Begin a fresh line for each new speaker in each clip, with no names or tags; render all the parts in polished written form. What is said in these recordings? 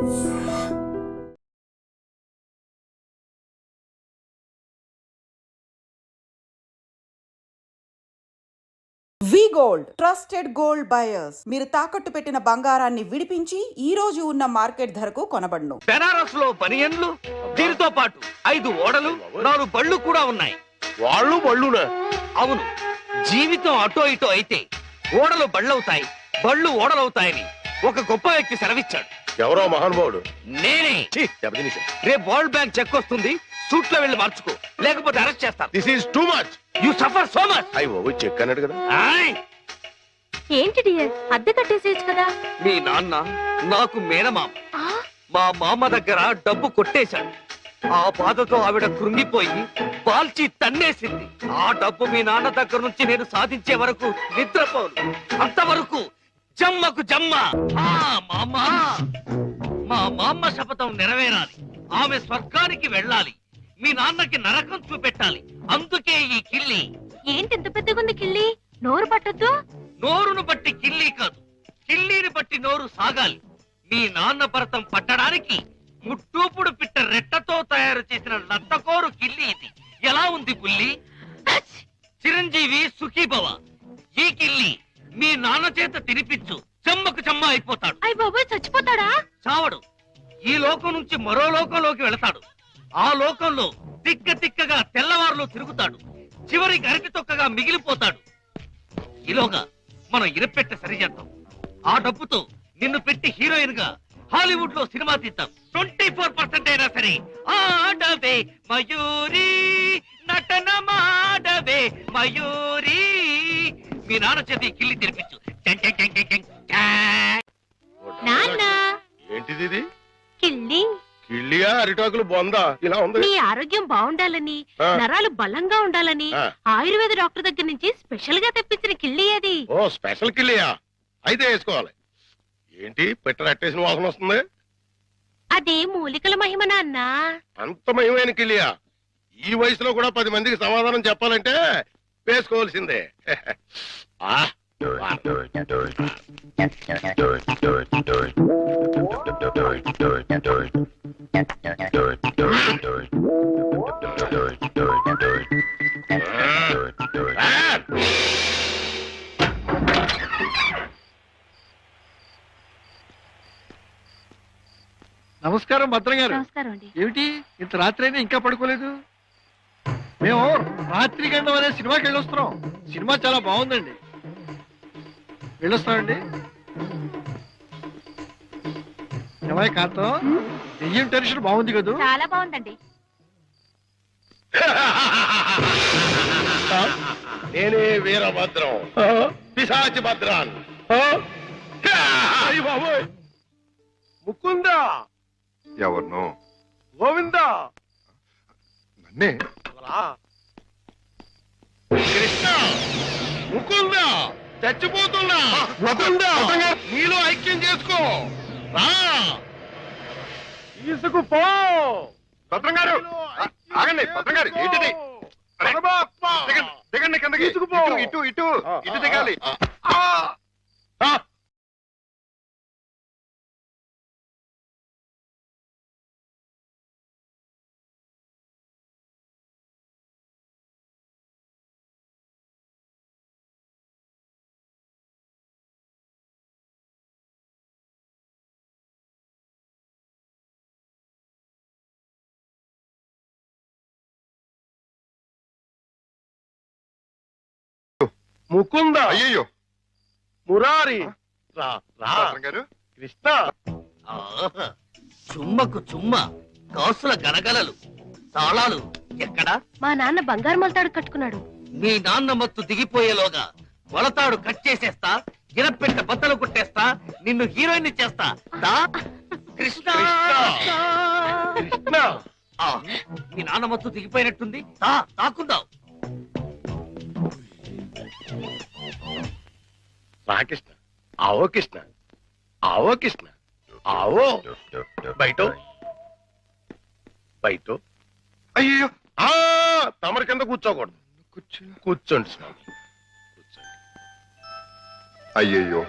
వి gold trusted gold buyers. మీరు తాకట్టు పెట్టిన బంగారాన్ని విడిపించి ఈ రోజు ఉన్న మార్కెట్ ధరకు కొనబడును.
బెనారస్ లో బనియన్లు, దీనితో పాటు 5 ఓడలు, 4 బళ్ళు కూడా ఉన్నాయి.
వాళ్ళు బళ్ళునా?
అవును, జీవితం అటో ఇటో అయితే ఓడలు బళ్ళవుతాయి, బళ్ళు ఓడలవుతాయని ఒక గొప్ప వ్యక్తి సెలవిచ్చాడు.
ఎవరో మహానుభావుడు.
నేనే. రేపు వరల్డ్ బ్యాంక్ చెక్ వస్తుంది, సూట్ లో వెళ్ళి మార్చుకో, లేకపోతే అరెస్ట్ చేస్తాను.
This is too much.
You suffer so much.
అయ్యో చెక్ అన్నాడు కదా.
ఏంటి డియర్, అద్దె కట్టేసేయచ్చు కదా.
మీ నాన్న నాకు మేనమామ. మా మామ దగ్గర డబ్బు కొట్టేశాడు. ఆ బాధతో ఆవిడ కృంగిపోయి పాల్చి తన్నేసింది. ఆ డబ్బు మీ నాన్న దగ్గర నుంచి నేను సాధించే వరకు నిద్రపోను. అంతవరకు జమ్మకు జమ్మ. మా మామ శపథం నెరవేరాలి. ఆమె స్వర్గానికి వెళ్ళాలి. మీ నాన్నకి నరకం చూపెట్టాలి. అందుకే ఈ కిల్లి.
ఏంటి ఇంత పెద్దగుంది కిల్లి? నోరు పట్టద్దు.
నోరును బట్టి కిల్లి కాదు, కిల్లీని బట్టి నోరు సాగాలి. మీ నాన్న భరతం పట్టడానికి ముట్టూపుడు పిట్ట రెట్టతో తయారు చేసిన లత్తకోరు కిల్లి ఇది. ఎలా ఉంది పుల్లి? చిరంజీవి సుఖీభవ. ఈ కిల్లి మీ నాన్న చేత తినిపించు, చెమ్మకు చెమ్మ అయిపోతాడు.
అయ్య బాబోయ్, చచ్చిపోతాడా?
చావడు. ఈ లోకం నుంచి మరో లోకంలోకి వెళతాడు. ఆ లోకంలో తిక్క తిక్కగా తెల్లవారులో తిరుగుతాడు. చివరికి అరటి తొక్కగా మిగిలిపోతాడు. ఈలోగా మనం ఇరపెట్ట సరిచేద్దాం. ఆ డబ్బుతో నిన్ను పెట్టి హీరోయిన్ గా హాలీవుడ్ లో సినిమా తీద్దాం. 24% అయినా సరే ఆడవే మయూరి, నటన మాడవే మయూరి. మీ నాన్న చేతి కిల్లి తినిపించు.
నాన్న,
ఏంటిది ఇది?
కిల్లి.
కిళ్ళియా అరిటాకులు బొందా? ఇలా ఉంది.
నీ ఆరోగ్యం బాగుండాలని, నరాలు బలంగా ఉండాలని ఆయుర్వేద డాక్టర్ దగ్గర నుంచి స్పెషల్ గా తెప్పించిన కిల్లి అది.
ఓ స్పెషల్ కిళ్ళియా? అయితే వేసుకోవాలి. ఏంటి పెట్ట అట్టేసిన వాసన వస్తుంది?
అదే మూలికల మహిమ నాన్న.
అంత మహిమైన కిళ్ళియా? ఈ వయసులో కూడా 10 మందికి సమాధానం చెప్పాలంటే వేసుకోవాల్సిందే. ఆ
నమస్కారం భద్రం గారు.
నమస్కారం అండి.
ఏమిటి ఇంత రాత్రి అయినా ఇంకా పడుకోలేదు? మేము రాత్రి గండం అనే సినిమాకి వెళ్ళొస్తున్నాం. సినిమా చాలా బాగుందండి. వెళ్ళొస్తామండి. ఏమై కాంతం, దెయ్యం టెన్షన్ బాగుంది కదా?
చాలా బాగుందండి.
నేనే వీరభద్రం, పిశాచి భద్రాన్. ముకుందా?
ఎవరినో?
గోవిందా?
నన్నే.
కృష్ణ, ముకుందా, చచ్చిపోతున్నా. ముకుందా, నీలో ఐక్యం చేసుకో. రా, తీసుకుపో.
భద్రం గారు ఆగండి. భద్రం గారు ఏంటిది? దిగండి కిందకి.
తీసుకుపో.
ఇటు ఇటు ఇటు దిగాలి.
ముకుందా,
అయ్యయ్యో
మురారి. రా రా.
భద్రం గారు.
కృష్ణ,
చుమ్మకు చుమ్మ, కాసుల గలగలలు, తాళాలు ఎక్కడా?
మా నాన్న బంగారు మొలతాడు కట్టుకున్నాడు.
మీ నాన్న మత్తు దిగిపోయేలోగా మొలతాడు కట్ చేసేస్తా, గిరపెట్ట బద్దలు కొట్టేస్తా, నిన్ను హీరోయిన్ చేస్తా. దా కృష్ణ.
కృష్ణ.
ఆ, మీ నాన్న మత్తు దిగిపోయినట్టుంది. దా తాకుందాం.
రా కృష్ణ. ఆవో కృష్ణ, ఆవో కృష్ణ, ఆవో. బయట బయట.
అయ్యో
తమరి కింద కూర్చోకూడదు. కూర్చోండి స్వామి, కూర్చోండి.
అయ్యయ్యో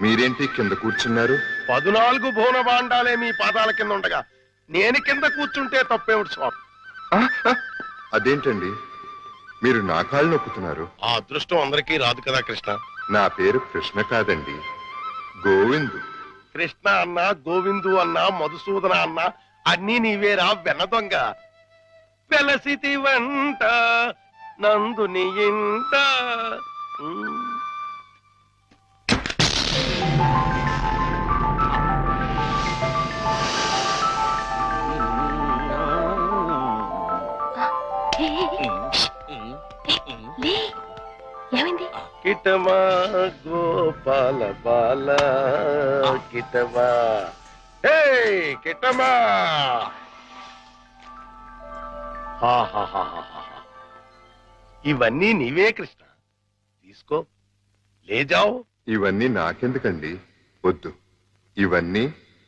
మీరేంటి కింద కూర్చున్నారు?
14 భువన భాండాలే మీ పాదాల కింద ఉండగా నేను కింద కూర్చుంటే తప్పేమిటి స్వామి?
అదేంటండి మీరు నా కాళ్ళు నొక్కుతున్నారు?
ఆ అదృష్టం అందరికీ రాదు కదా కృష్ణ.
నా పేరు కృష్ణ కాదండి, గోవిందు.
కృష్ణ అన్నా, గోవిందు అన్నా, మధుసూదన అన్నా అన్నీ నీవేరా వెన్న దొంగ. వెలసితి వంట నందుని ఇంట.
ఏమైంది?
కిటమా గోపాల బాల కిటమా, హే కిటమా. ఇవన్నీ నీవే కృష్ణ, తీసుకో, లేజావు.
ఇవన్నీ నాకెందుకండి? వద్దు, ఇవన్నీ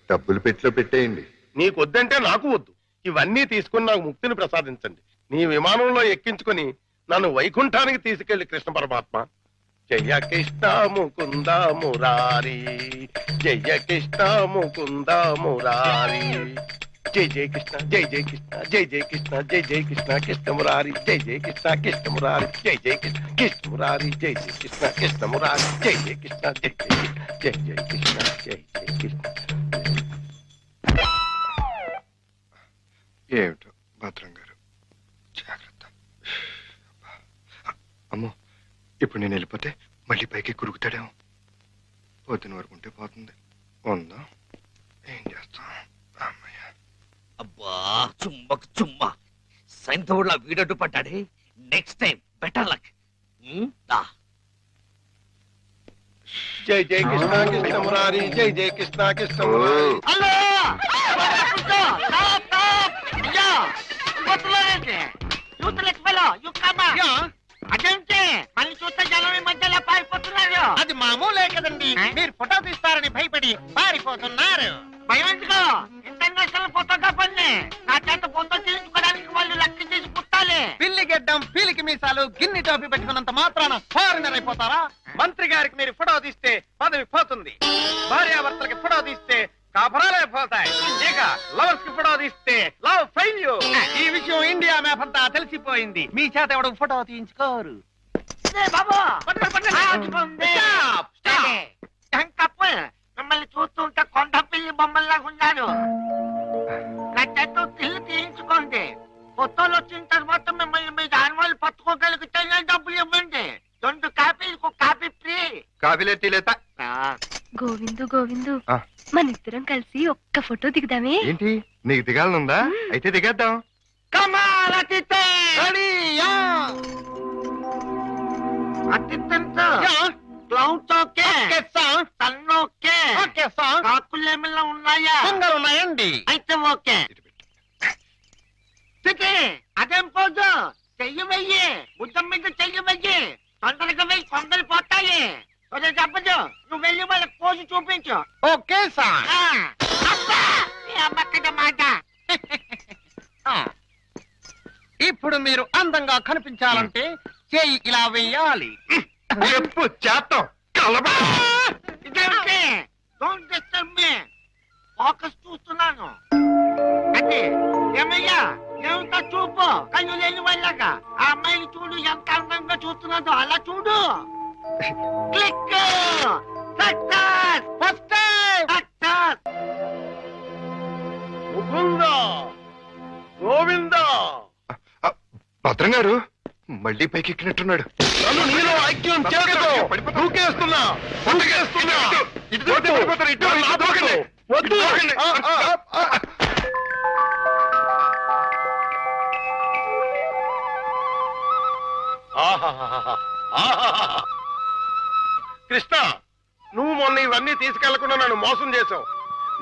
డబ్బులు పెట్టిలో పెట్టేయండి.
నీకు వద్దంటే నాకు వద్దు. ఇవన్నీ తీసుకుని నాకు ముక్తిని ప్రసాదించండి. నీ విమానంలో ఎక్కించుకుని నన్ను వైకుంఠానికి తీసుకెళ్లి కృష్ణ పరమాత్మ. జయ కృష్ణ ముకుంద మురారి, జయ కృష్ణ ముకుంద మురారి, జయ జయ కృష్ణ, జయ జయ కృష్ణ, జయ జయ కృష్ణ, జయ జయ కృష్ణ, కృష్ణ మురారి, జయ జయ కృష్ణ, కృష్ణ మురారి, జయ జయ కృష్ణ, కృష్ణ మురారి, జయ జయ కృష్ణ, కృష్ణ మురారి, జయ జయ కృష్ణ, జయ జయ కృష్ణ, జయ జయ కృష్ణ, జయ జయ కృష్ణ.
ఏమిటో భద్రం గారు, జాగ్రత్త. అమ్మో, ఇప్పుడు నేను వెళ్ళిపోతే మళ్ళీ పైకి కురుకుతాడేమో. పొద్దున వరకు ఉంటే పోతుంది. ఉందా, ఏం చేస్తాం? అమ్మయ్య.
అబ్బా చుమ్మకు చుమ్మ, సైంధవుడిలా వీడడ్డు పడ్డాడే. Next time better luck.
జై జై కృష్ణ కృష్ణ మురారి, జై జై కృష్ణ కృష్ణ మురారి.
హలో
అదేంటి మళ్ళీ చూస్తే జనం ఈ మధ్యలో పారిపోతున్నారు? అది మామూలే కదండి, మీరు ఫోటో తీస్తారని భయపడి పారిపోతున్నారు. భయం ఎందుకు? ఇంటర్నేషనల్ ఫోటోగ్రాఫర్ని నా చేత ఫోటో తీయించుకోవడానికి వాళ్ళు లెక్క చేసి పుట్టాలి. పిల్లి గెడ్డం, పీలికి మీసాలు, గిన్ని టోపీ పెట్టుకున్నంత మాత్రాన ఫారినర్ అయిపోతారా? మంత్రి గారికి మీరు ఫోటో తీస్తే పదవి పోతుంది, భార్యాభర్తలకి ఫోటో తీస్తే కాపురాలే పోతాయి, ఇక లవర్స్ కి ఫోటో తీస్తే లవ్ ఫెయిల్యూర్. ఈ విషయం ఇండియా మ్యాప్ అంతా తెలిసిపోయింది. మీ చేత ఎవడం ఫోటో తీయించుకోరు. మిమ్మల్ని చూస్తుంటే కొండ పిల్లి బొమ్మల్లాగా ఉన్నారు. నా చేత తిల్లు తీయించుకోండి. ఫోటోలు వచ్చిన తర్వాత మిమ్మల్ని మీ దానివాళ్ళు పట్టుకోగలిగితే డబ్బులు ఇవ్వండి. 2 కాపీలకు కాపీ ఫ్రీ.
కాఫీలే తీలేత.
గోవిందు గోవిందు, మన ఇద్దరం కలిసి ఒక్క ఫోటో దిగుదామే?
ఏంటి, నీకు దిగాలనుందా? అయితే దిగేద్దాం.
క్లౌడ్స్ ఓకే, సన్ ఓకే, కాకులు ఏమైనా ఉన్నాయా? ఉన్నాయండి. అయితే ఓకే. అదేం పోదు, చెయ్యి వెయ్యి, బుద్ధం మీద చెయ్యి వెయ్యి. తొందరగా వెయ్యి, కొందరు పోతాయి. చెప్పదు, నువ్వు వెళ్ళి వాళ్ళకి పోసి చూపించు. Okay sir. మాట. ఇప్పుడు మీరు అందంగా కనిపించాలంటే చేయి ఇలా వెయ్యాలి.
చెప్పు చేస్తాం కలబా.
ఇదేంటి? Don't disturb me. ఫోకస్ చూస్తున్నాను. అంటే ఏమయ్యా, ఏమిటా చూపు? కళ్ళు లేని వాళ్ళగా ఆ అమ్మాయిని చూడు, ఎంత అందంగా చూస్తున్నాదో అలా చూడు. Click. Success. First success.
Mukunda, Govinda.
భద్రం గారు మళ్ళీ పైకి ఎక్కినట్టున్నాడు.
నన్ను నీలో ఐక్యం చేయదు. దూకేస్తున్నా, దూకేస్తున్నా. వద్దు. కృష్ణ, నువ్వు మొన్న ఇవన్నీ తీసుకెళ్లకుండా నన్ను మోసం చేశావు.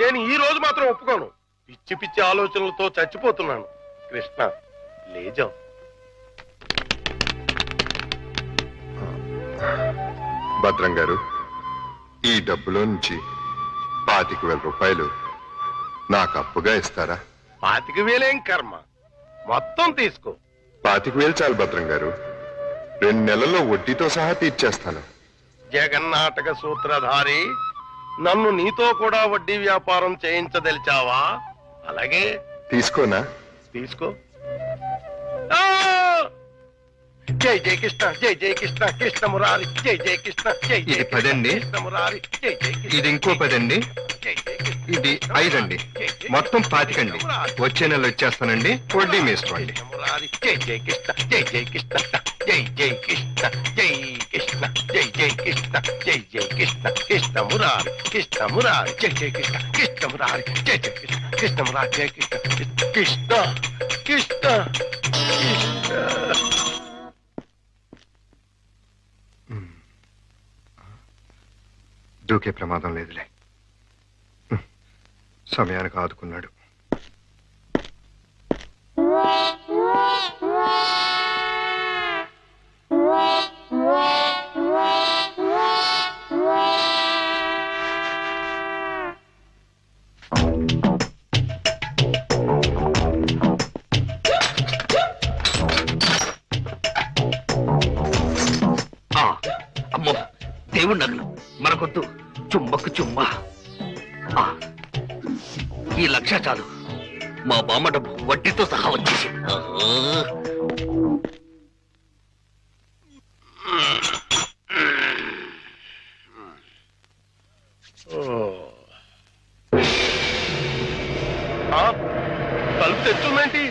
నేను ఈ రోజు మాత్రం ఒప్పుకోను. పిచ్చి పిచ్చి ఆలోచనలతో చచ్చిపోతున్నాను. కృష్ణ, లేజావు.
భద్రం గారు, ఈ డబ్బులో నుంచి 25,000 రూపాయలు నాకు అప్పుగా ఇస్తారా?
25,000 కర్మ, మొత్తం తీసుకో.
25,000 చాలు భద్రం గారు, 2 నెలల్లో వడ్డీతో సహా తీర్చేస్తాను.
జగన్నాటక సూత్రధారి నన్ను నీతో కూడా వడ్డీ వ్యాపారం చేయించదలిచావా? అలాగే
తీసుకోనా?
తీసుకో. ఆ! జై జై కృష్ణ, జై జై కృష్ణ, కృష్ణ మురారి, జై జై కృష్ణ, జై జై
ఇది 10 అండి.
కృష్ణ మురారి, జై జై కృష్ణ.
ఇది ఇంకో 10 అండి.
జై జై కృష్ణ.
ఇది 5 అండి. మొత్తం 25 అండి. వచ్చే నెల వచ్చేస్తానండి. వడ్డీ మీ ఇష్టం అండి.
కృష్ణ మురారి, జై జై కృష్ణ, జై జై కృష్ణ, జై జై కృష్ణ, జై కృష్ణ, జై జై కృష్ణ, జై జై కృష్ణ, కృష్ణ మురారి, కృష్ణ మురారి, జై జై కృష్ణ, కృష్ణ మురారి, జై జై కృష్ణ, కృష్ణ మురారి, జై కృష్ణ, కృష్ణ కృష్ణ కృష్ణ.
దూకే ప్రమాదం లేదులే. సమయానికి ఆదుకున్నాడు.
అమ్మో, దేవుడి నగలు మనకొద్దు. చుమ్మకు చుమ్మా. ఈ 1,00,000 చాలు. మా బామ్మ డబ్బు వడ్డీతో సహా వచ్చేసి.
తలుపు తెచ్చుందేంటి?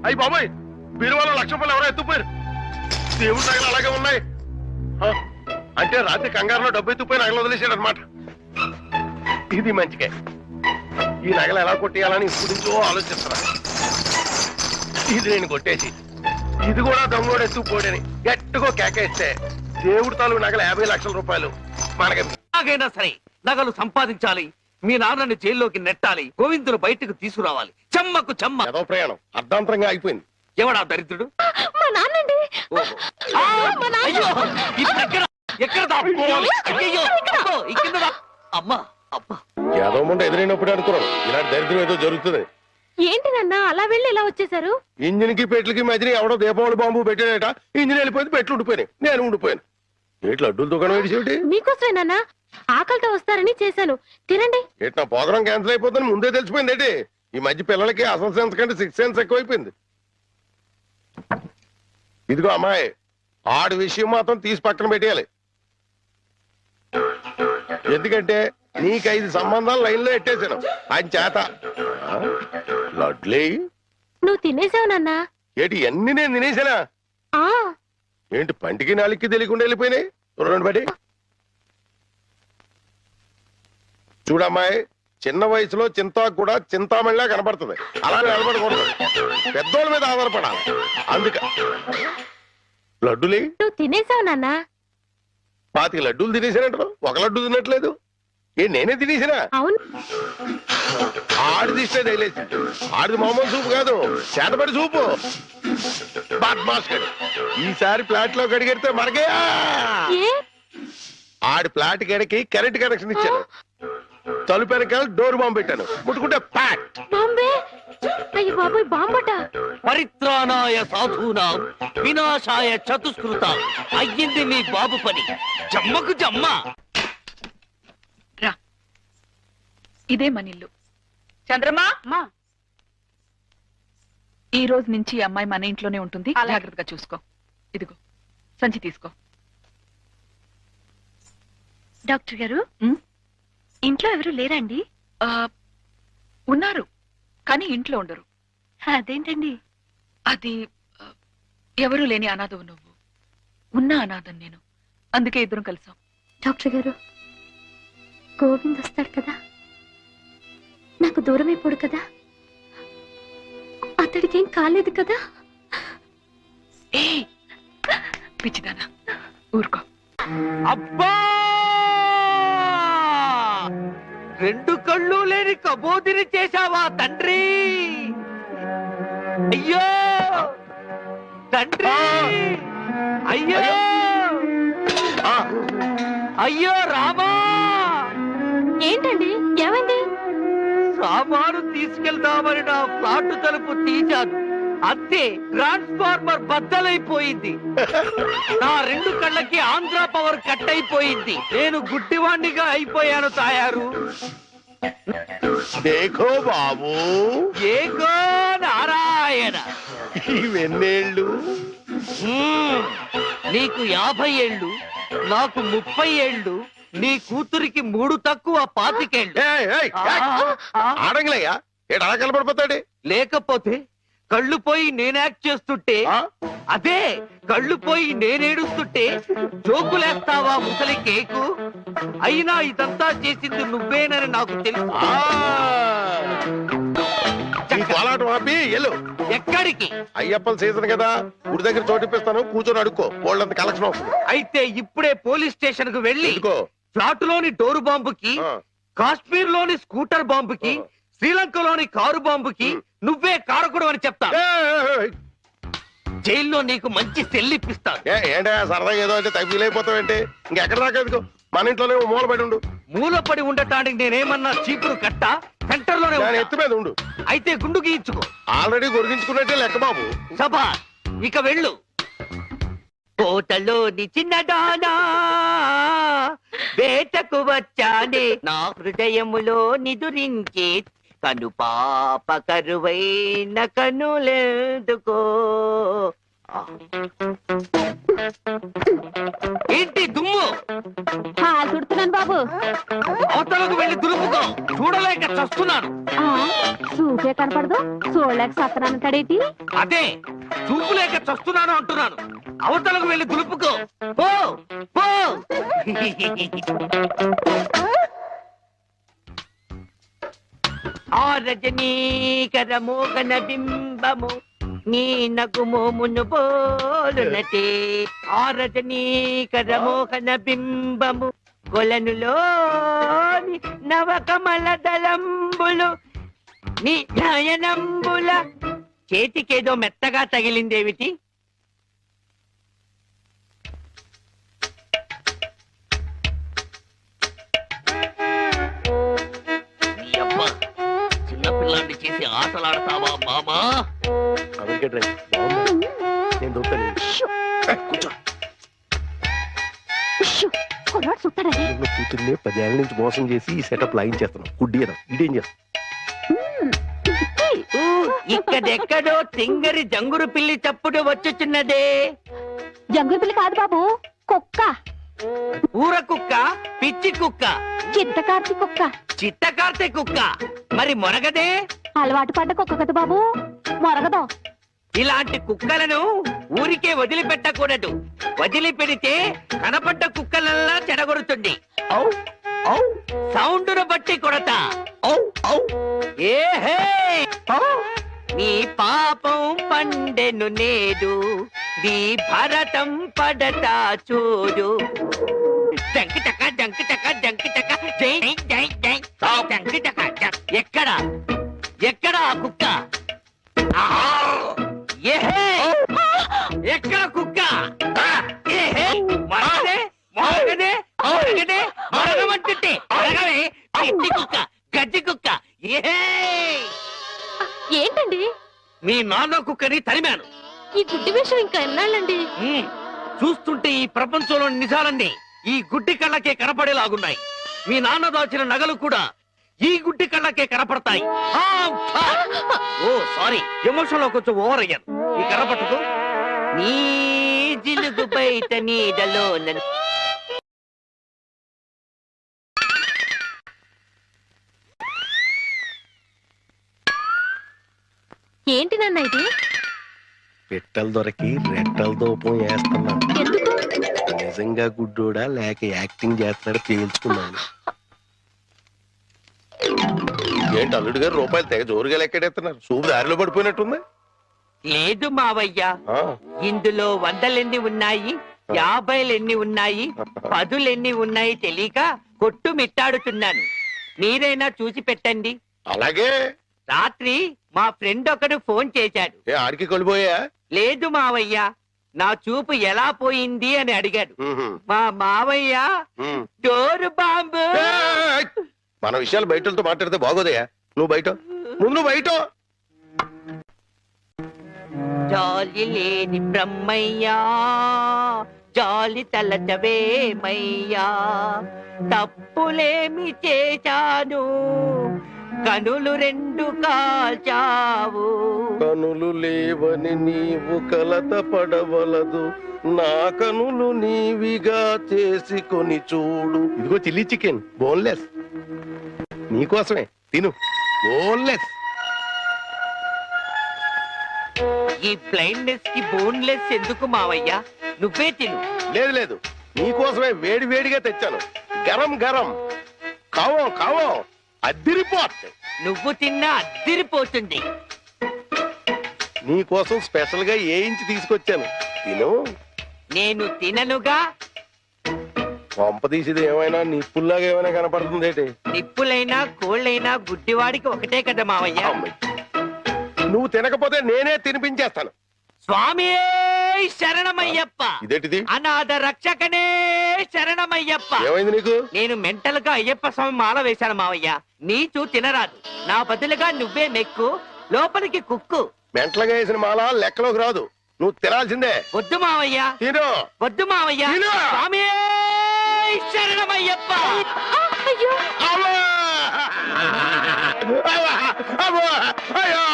అయ్యి బాబాయ్, బీరువాలో 1,00,000 రూపాయలు ఎవరో ఎత్తుపోయారు. దేవుడి నగలు అలాగే ఉన్నాయి. అంటే రాత్రి కంగారులో డబ్బు ఎత్తుపోయి నగలు వదిలేసాడు అనమాట. ఇది మంచిగా. ఈ నగలు ఎలా కొట్టేయాలని ఇప్పుడు నుంచో ఆలోచిస్తున్నా. ఇది నేను కొట్టేసి ఇది కూడా దొంగోడు ఎత్తుకుపోడని గట్టిగా కేకేస్తే దేవుడి తాలూ నగలు 50,00,000 రూపాయలు మనకి.
ఎలాగైనా సరే నగలు సంపాదించాలి. మీ నాన్నని జైల్లోకి నెట్టాలి. గోవిందును బయటకు తీసుకురావాలి. చెమ్మకు చెమ్మ.
ఏదో ప్రయాణం అర్ధాంతరంగా అయిపోయింది.
ఎవడా దరిద్రుడు?
మా నాన్నండి.
అయ్యో, ఇప్పుడు ఎక్కడ దాక్కోవాలి? అయ్యయ్యో, అబ్బో, ఈ కింద అమ్మా అబ్బా.
ఏదో ముందు ఎదురైనప్పుడు అనుకున్నాను ఇలాంటి దరిద్రం ఏదో జరుగుతుంది.
ఏంటి నాన్న అలా వెళ్ళి ఇలా వచ్చేసారు?
ఇంజిన్ కి పెట్లకి మధ్యన ఎవడో దీపావళి బాంబు పెట్టాడట. ఇంజిన్ వెళ్ళిపోయింది, పెట్లు ఉండిపోయినాయి, నేను ఉండిపోయాను. ఏట్లు అడ్డుల దుకాణం ఏడిచేటి?
మీకోసమే నాన్న, ఆకలితో వస్తారని చేశాను, తినండి.
ఏటి నా ప్రోగ్రాం క్యాన్సిల్ అయిపోతుందని ముందే తెలిసిపోయింది ఏంటి? ఈ మధ్య పిల్లలకి అసలు సెన్స్ కంటే 6th సెన్స్ ఎక్కువైపోయింది. ఇదిగో అమ్మాయి, ఆడి విషయం మాత్రం తీసి పక్కన పెట్టేయాలి. ఎందుకంటే నీకు 5 సంబంధాలు లైన్లో ఎట్టేశాను ఆయన చేత. లడ్లీ,
నువ్వు తినేసావు నాన్న.
ఏంటి అన్ని నేను తినేసానా? ఏంటి పంటికి నాలికి తెలియకుండా వెళ్ళిపోయినాయి? రెండు బడి చూడమ్మాయి, చిన్న వయసులో చింతాకు కూడా చింతామణిలా కనపడుతుంది. అలా నిలబడకూడదు, పెద్దోళ్ళ మీద ఆధారపడాలి. అందుక లడ్డులే
నువ్వు తినేసావు నాన్న.
25 లడ్డూలు తినేసానంటారు, 1 లడ్డు తినట్లేదు. నేనే తినేసినా?
అవును.
ఆడిది ఇస్తే తగిలేసి. ఆడిది మామూలు సూపు కాదు, చేతబడి సూపు. ఈసారి ఫ్లాట్ లో కడిగెడితే మనకే. ఆడి ఫ్లాట్ గడికి కరెంట్ కనెక్షన్ ఇచ్చాను. తలుపు వెనకాల డోర్ బాంబు పెట్టాను. ముట్టుకుంటే ప్యాట్.
బాంబే. అయ్యో బాబోయ్, బాంబట.
పరిత్రాణాయ సాధూనాం వినాశాయ చతుష్కృత. అయ్యింది మీ బాబు పని. జమ్మకు జమ్మ.
రా, ఇదే మన ఇల్లు. చంద్రమా, ఈ రోజు నుంచి ఈ అమ్మాయి మన ఇంట్లోనే ఉంటుంది. జాగ్రత్తగా చూసుకో. ఇదిగో సంచి తీసుకో.
డాక్టర్ గారు, ఇంట్లో ఎవరు లేరండి?
ఉన్నారు, కానీ ఇంట్లో ఉండరు.
అదేంటండి?
అది ఎవరూ లేని అనాథవు నువ్వు, ఉన్న అనాథం నేను. అందుకే ఇద్దరం కలిసాం.
డాక్టర్ గారు, గోవింద్ వస్తాడు కదా, నాకు దూరం అయిపోడు కదా, అతడికి ఏం కాలేదు కదా?
ఏ పిచ్చిదానా, ఊరుకో.
అబ్బా, 2 కళ్ళు లేని కబోదిని చేశావా తండ్రి? అయ్యో తండ్రి, అయ్యో అయ్యో రామా.
ఏంటండి, ఏమైంది?
సామాను తీసుకెళ్దామని నా ఫ్లాట్ తలుపు తీశాను. అంతే ట్రాన్స్ఫార్మర్ బద్దలైపోయింది. నా 2 కళ్ళకి ఆంధ్ర పవర్ కట్ అయిపోయింది. నేను గుడ్డివాణ్ణిగా అయిపోయాను తాయారు.
దేఖో బాబు,
ఏకో నారాయణ.
ఇవెన్నేళ్ళు?
నీకు 50 ఏళ్ళు, నాకు 30 ఏళ్ళు, నీ కూతురికి 3 తక్కువ 25 ఏళ్ళు.
ఆడంగిలయ్యా, ఏడు అలా కలపడిపోతాడు.
లేకపోతే కళ్ళు పోయి నేను యాక్ట్ చేస్తుంటే, అదే కళ్ళు పోయి నేనేడుస్తుంటే జోకులేస్తావా ముసలి కేకు? అయినా ఇదంతా చేసింది నువ్వేనని నాకు తెలుసు.
కోలాటం ఆపి ఎల్లు.
ఎక్కడికి?
అయ్యప్పల సీజన్ కదా, గుడి దగ్గర చోటిప్పిస్తాను, కూర్చొని అడుక్కో. వాళ్ళంత కలెక్షన్ అవుతుంది.
అయితే ఇప్పుడే పోలీస్ స్టేషన్ కు వెళ్ళి ఫ్లాట్ లోని డోరు బాంబుకి, కాశ్మీర్ లోని స్కూటర్ బాంబుకి, శ్రీలంకలోని కారు బాంబుకి నువ్వే కారకుడు అని చెప్తా. జైల్లో నీకు మంచి సెల్లిప్పిస్తాను.
ఏంటా సరదా ఏదో అంటే ఫీల్ అయిపోతావేంటి? ఇంకెక్కడ దాకా ఎందుకు, మన ఇంట్లోనే మూలపడి ఉండు.
మూలపడి ఉండటానికి నేనేమన్నా చీపురు కట్ట? సెంటర్ లోనే
ఎత్తు మీద ఉండు.
అయితే గుండు గీయించుకో.
ఆల్రెడీ గొరిగించుకున్నట్టే లెక్క బాబు.
సభా ఇక వెళ్ళు. కోటలోని చిన్నదానా వేటకు వచ్చానే, నా హృదయములో నిదురించే కను పాప కరువైన కనులెందుకో. ఏంటి దుమ్ము?
చుడుతున్నాను బాబు.
అవతలకు వెళ్ళి దులుపుకో. చూడలేక చస్తున్నాను.
చూపే కనపడదు, చూడలేక సత్తనాను కడేటి.
అదే చూపులేక చస్తున్నాను అంటున్నాను. అవతలకు వెళ్ళి దులుపుకో. పో పో. ఆ రజనీకర మోగన బింబము నీ నగుమోమును పోలునటే. ఆ రజనీకర మోహన బింబము కొలనులోని నవకమల దళంబులు నీ నయనంబుల. చేతికేదో మెత్తగా తగిలిందేమిటి? చిన్నపిల్లాన్ని చేసి ఆటలాడతావా మామా?
నేను దొరుకుతాను. కూతుర్ని 10 ఏళ్ళ నుంచి మోసం చేసి ఈ సెటప్ లాగించేస్తున్నాం. గుడ్డి ఇదేం చేస్తాం?
ఇక్కడెక్కడో తింగరి జంగురు పిల్లి చప్పుడు వచ్చుచున్నదే.
జంగురు పిల్లి కాదు బాబు, కుక్క.
ఊర కుక్క, పిచ్చి కుక్క,
చిత్తకార్తి కుక్క.
చిత్తకార్తె కుక్క. మరి మొరగదే?
అలవాటు పడ్డ కుక్క కదా బాబు, మొరగదు.
ఇలాంటి కుక్కలను ఊరికే వదిలిపెట్టకూడదు. వదిలిపెడితే కనపడ్డ కుక్కలల్లా చెడగొడుతుంది. సౌండును బట్టి కొడతా. ఏహే, నీ పాపం పండెను నేడు, నీ భరతం పడతా చూడు. జంకి చక్క జంకి చక్క జంకి చక్క జై జై జై జంకి చక్క. ఎక్కడ ఎక్కడ ఆ కుక్క? ఏహే, ఎక్కడ కుక్క? ఏహే, మరగదే మరగదే మరగదే మరగమంటుంటే మరగవే. పిచ్చి కుక్క, గజ్జి కుక్క. ఏహే,
ఏంటండి?
మీ నాన్న కుక్కని తరిమాను.
ఈ గుడ్డి విషయం ఇంకా ఎన్నాళ్ళండి?
చూస్తుంటే ఈ ప్రపంచంలోని నిజాలన్నీ ఈ గుడ్డి కళ్ళకే కనపడేలాగున్నాయి. మీ నాన్న దాచిన నగలు కూడా ఈ గుడ్డి కళ్ళకే కనపడతాయి. ఓ సారీ, ఎమోషన్ లో కొంచెం ఓవర్ అయ్యాను. ఈ కనపడదు. నీ జిలుగు బయట నీడలో
ఏంటి నాన్న ఇది?
పెట్టలు దొరికి రెట్టల దూపం వేస్తున్నా.
ఎందుకు?
నిజంగా గుడ్డోడా లేక యాక్టింగ్ చేస్తున్నాడు తేల్చుకున్నాను. ఏంటి అల్లుడు గారు రూపాయలు తెగ జోరుగా లెక్కెడేస్తున్నారు? సూపు దారిలో పడిపోయినట్టుంది.
లేదు మావయ్య, ఇందులో 100 ఉన్నాయి, 50 ఉన్నాయి, 10 ఉన్నాయి తెలియక కొట్టు మిట్టాడుతున్నాను. మీరైనా చూసి పెట్టండి.
అలాగే.
రాత్రి మా ఫ్రెండ్ ఒకడు ఫోన్ చేశాడు.
ఆడికి కొలిపోయా?
లేదు మావయ్య, నా చూపు ఎలా పోయింది అని అడిగాడు. మా మావయ్య డోరు బాంబు.
మన విషయాలు బయటతో మాట్లాడితే బాగోదయా. నువ్వు బయట ముందు బయట.
జాలి లేని బ్రహ్మయ్యా జాలి తలచవేమయ్యా తప్పులేమి చేశాను కనులు రెండు కాల్చావు
కనులు లేవని నీవు కలత పడవలదు నా కనులు నీవిగా చేసుకొని చూడు. ఇదిగో చిల్లీ చికెన్ బోన్లెస్ నీకోసమే, తిను. బోన్లెస్.
ఈ బ్లైండ్నెస్ కి బోన్లెస్ ఎందుకు మావయ్యా? నువ్వే తిను.
లేదు లేదు, నీకోసమే వేడి వేడిగా తెచ్చాను. గరం గరం. కావో కావో, అద్దిరిపోట్.
నువ్వు తిన్నా అద్దిరిపోతుంది.
నీకోసం స్పెషల్ గా ఏ ఇంచి తీసుకొచ్చాను, తిను.
నేను తిననుగా.
పంప తీసేది ఏమైనా నిప్పుల్లాగా ఏమైనా కనపడుతుంది ఏంటి?
నిప్పులైనా కోళ్ళైనా గుడ్డివాడికి ఒకటే కదా మావయ్య.
నువ్వు తినకపోతే నేనే తినిపించేస్తాను.
స్వామి శరణమయ్యప్ప.
ఇదేంటిది?
అనాథ రక్షకనే శరణమయ్యప్ప.
ఏమైంది నీకు?
నేను మెంటల్ గా అయ్యప్ప స్వామి మాల వేశాను మావయ్య. నీచు తినరాదు, నా బదులుగా నువ్వే మెక్కు, లోపలికి కుక్కు.
మెంటలుగా వేసిన మాల లెక్కలోకి రాదు, నువ్వు తినాల్సిందే.
వద్దు మావయ్య,
తిను.
వద్దు మావయ్య.
తిను.
స్వామి శరణమయ్యప్ప.
అయ్యో
అవ్వా! అవ్వా! అవ్వా! అయ్యో!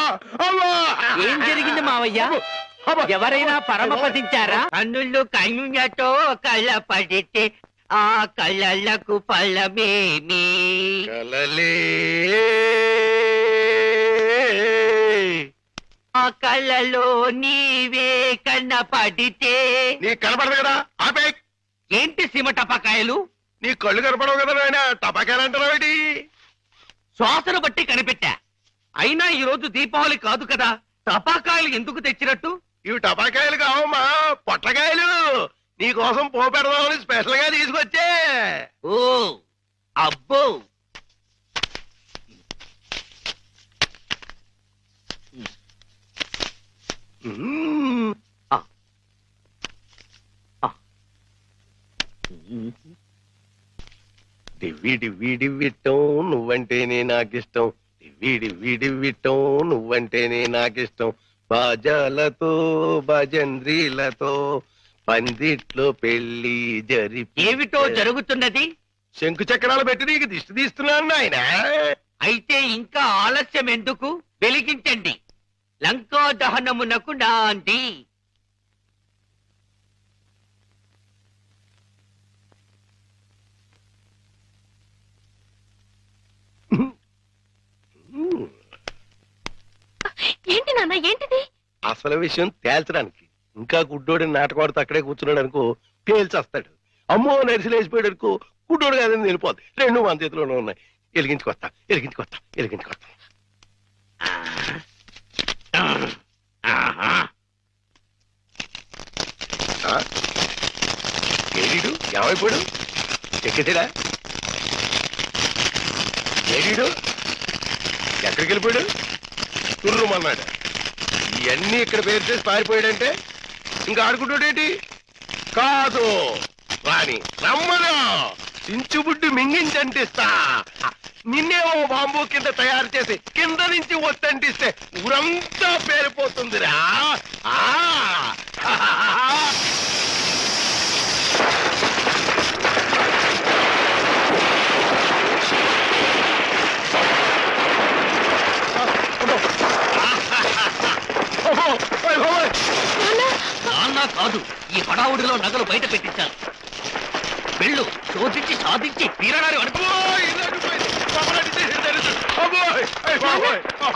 అవ్వా!
ఏం జరిగింది మావయ్య?
అవ్వా!
ఎవరైనా పరమపదించారా? కన్నుళ్ళు కన్నులతో కళ్ళ పడితే ఆ కళ్ళకు ఫలమేమి?
కలలే
ఆ కళ్ళలో నీవే కన్న పడితే.
నీ కనపడదు కదా, ఆపే.
ఏంటి సీమ టపాకాయలు?
నీ కళ్ళు కనపడవు కదా నాయన, టపాకాయలు అంటారావేటి?
శ్వాసను బట్టి కనిపెట్టా. అయినా ఈ రోజు దీపావళి కాదు కదా, టపాకాయలు ఎందుకు తెచ్చినట్టు?
ఇవి టపాకాయలు కావమ్మా, పొట్లకాయలు. నీ కోసం పోపెడదామని స్పెషల్ గా తీసుకొచ్చే.
ఓ అబ్బో,
మ్మ్. డివ్వి డివ్వి డివ్విట్టం నువ్వంటేనే నాకిష్టం. డివ్వి డివ్వి డివ్విట్టం నువ్వంటేనే నాకిష్టం. బాజాలతో భజంద్రీలతో పందిట్లో పెళ్లి జరిపి.
ఏమిటో జరుగుతున్నది?
శంకు చక్రాలు పెట్టి నీకు దిష్టి తీస్తున్నాను నాయన.
అయితే ఇంకా ఆలస్యం ఎందుకు? వెలిగించండి. లంకా దహనమునకు నాంది.
ఏంటి నాన్న, ఏంటిది?
అసలు విషయం తేల్చడానికి. ఇంకా గుడ్డోడి నాటకవాడితో అక్కడే కూర్చున్నాడు అనుకో, పేల్చేస్తాడు. అమ్మో నరిసిలేసిపోయాడు అనుకో, గుడ్డోడు కాదని వెళ్ళిపోద్ది. రెండు మన చేతిలోనే ఉన్నాయి. ఎలిగించుకొస్తా ఎలిగించుకొస్తా ఎలిగించుకొస్తా. ఏడీడు ఏమైపోయాడు? ఎక్కేసాడా? ఏడీడు ఎక్కడికి వెళ్ళిపోయాడు? తుర్రుమన్నాడు. ఇవన్నీ ఇక్కడ పేరు చేసి పారిపోయాడంటే ఇంకా ఆడుకుంటాడేంటి? కాదు రాని రమ్మను, చించుబుడ్డి మింగించంటిస్తా. నిన్నేమో బాంబు కింద తయారు చేసి కింద నుంచి ఒత్తంటిస్తే ఊరంతా పేరిపోతుందిరా.
నాన్న కాదు, ఈ హడావుడిలో నగలు బయట పెట్టించాను. వెళ్ళు, శోధించి సాధించి తీరడారి అనుకో.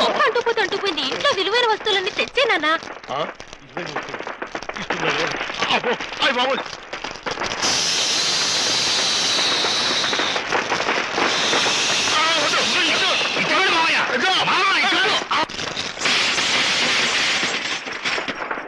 గొప్ప అంటుపోతే అంటుపోయింది. ఇంట్లో విలువైన వస్తువులన్నీ తెచ్చే నాన్న.
బాబోయ్